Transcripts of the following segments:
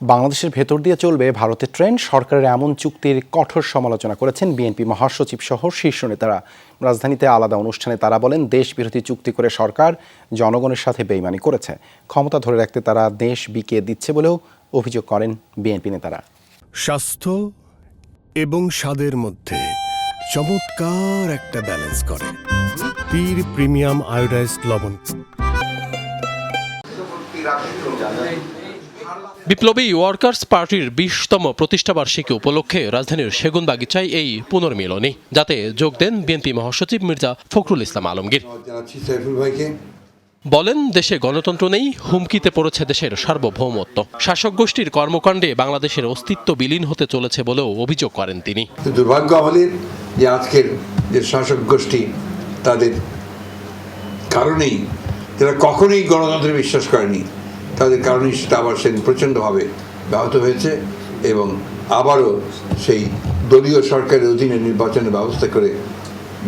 বাংলাদেশের ভেতর দিয়ে চলবে ভারতের ট্রেন, সরকারের এমন চুক্তির কঠোর সমালোচনা করেছেন বিএনপি মহাসচিব সহ শীর্ষ নেতারা। রাজধানীতে আলাদা অনুষ্ঠানে তারা বলেন, দেশ বিরোধী চুক্তি করে সরকার জনগণের সাথে বেইমানি করেছে। ক্ষমতা ধরে রাখতে তারা দেশ বিকিয়ে দিচ্ছে বলেও অভিযোগ করেন বিএনপি নেতারা। স্বাস্থ্য এবং স্বাদের মধ্যে চমৎকার একটা ব্যালেন্স করে পীর প্রিমিয়াম আয়োডাইজড লবণ। বিপ্লবী ওয়ার্কার্স পার্টির ২০তম প্রতিষ্ঠাবার্ষিকী উপলক্ষে রাজধানীর সেগুনবাগিচায় এই পুনর্মিলনী, যাতে যোগ দেন বিএনপি মহাসচিব মির্জা ফখরুল ইসলাম আলমগীর। বলেন, দেশে গণতন্ত্র নেই, হুমকিতে পড়েছে দেশের সার্বভৌমত্ব। শাসক গোষ্ঠীর কর্মকাণ্ডে বাংলাদেশের অস্তিত্ব বিলীন হতে চলেছে বলেও অভিযোগ করেন তিনি। দুর্ভাগ্য আমাদের যে আজকের যে শাসক গোষ্ঠী, তাদের কারণেই যারা কখনোই গণতন্ত্রে বিশ্বাস করেনি, তাদের কারণেই সেটা আবার সেদিন প্রচণ্ডভাবে ব্যাহত হয়েছে এবং আবারও সেই দলীয় সরকারের অধীনে নির্বাচনের ব্যবস্থা করে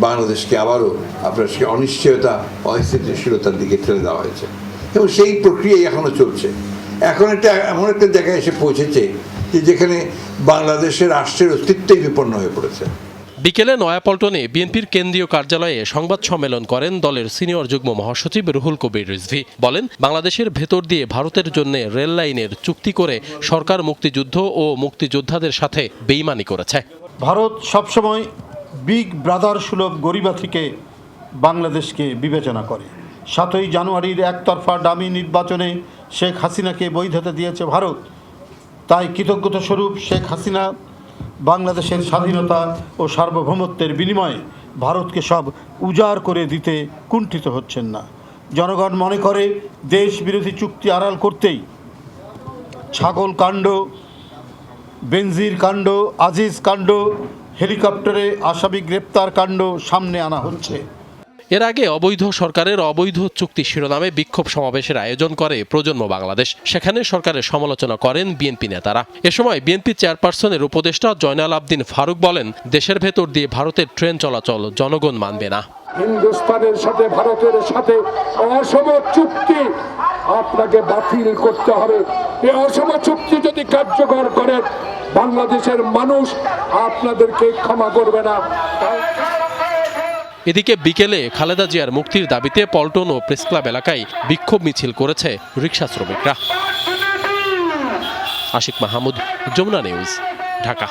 বাংলাদেশকে আবারও আপনার সে অনিশ্চয়তা, অস্থিতিশীলতার দিকে ঠেলে দেওয়া হয়েছে এবং সেই প্রক্রিয়াই এখনও চলছে। এখন একটা এমন একটা জায়গায় এসে পৌঁছেছে যে যেখানে বাংলাদেশের রাষ্ট্রের অস্তিত্বই বিপন্ন হয়ে পড়েছে। বিকেলে নয়াপল্টনে বিএনপির কেন্দ্রীয় কার্যালয়ে সংবাদ সম্মেলন করেন দলের সিনিয়র যুগ্ম মহাসচিব রুহুল কবির রিজভী। বলেন, বাংলাদেশের ভেতর দিয়ে ভারতের জন্য রেল লাইনের চুক্তি করে সরকার মুক্তিযুদ্ধ ও মুক্তিযোদ্ধাদের সাথে বেইমানি করেছে। ভারত সবসময় বিগ ব্রাদার সুলভ গরিবা থেকে বাংলাদেশকে বিবেচনা করে। ৭ই জানুয়ারির একতরফা ডামি নির্বাচনে শেখ হাসিনাকে বৈধতা দিয়েছে ভারত। তাই কৃতজ্ঞতা স্বরূপ শেখ হাসিনা বাংলাদেশের স্বাধীনতা ও সার্বভৌমত্বের বিনিময়ে ভারতকে সব উজাড় করে দিতে কুণ্ঠিত হচ্ছেন না। জনগণ মনে করে দেশ বিরোধী চুক্তি আড়াল করতেই ছাগল কাণ্ড, বেনজির কাণ্ড, আজিজ কাণ্ড, হেলিকপ্টারে আসামি গ্রেপ্তার কাণ্ড সামনে আনা হচ্ছে। এর আগে অবৈধ সরকারের অবৈধ চুক্তি শিরোনামে বিক্ষোভ সমাবেশের আয়োজন করে প্রজন্ম বাংলাদেশ। সেখানে সরকারের সমালোচনা করেন বিএনপি নেতারা। এ সময় বিএনপি চেয়ারপারসনের উপদেষ্টা জয়নাল আবদিন ফারুক বলেন, দেশের ভেতর দিয়ে ভারতের ট্রেন চলাচল জনগণ মানবে না। হিন্দুস্তানের সাথে ভারতের সাথে অসম চুক্তি আপনাকে বাতিল করতে হবে। এই অসম চুক্তি যদি কার্যকর করেন, বাংলাদেশের মানুষ আপনাদেরকে ক্ষমা করবে না। এদিকে বিকেলে খালেদা জিয়ার মুক্তির দাবিতে পল্টন ও প্রেসক্লাব এলাকায় বিক্ষোভ মিছিল করেছে রিকশা শ্রমিকরা। আশিক মাহমুদ, যমুনা নিউজ, ঢাকা।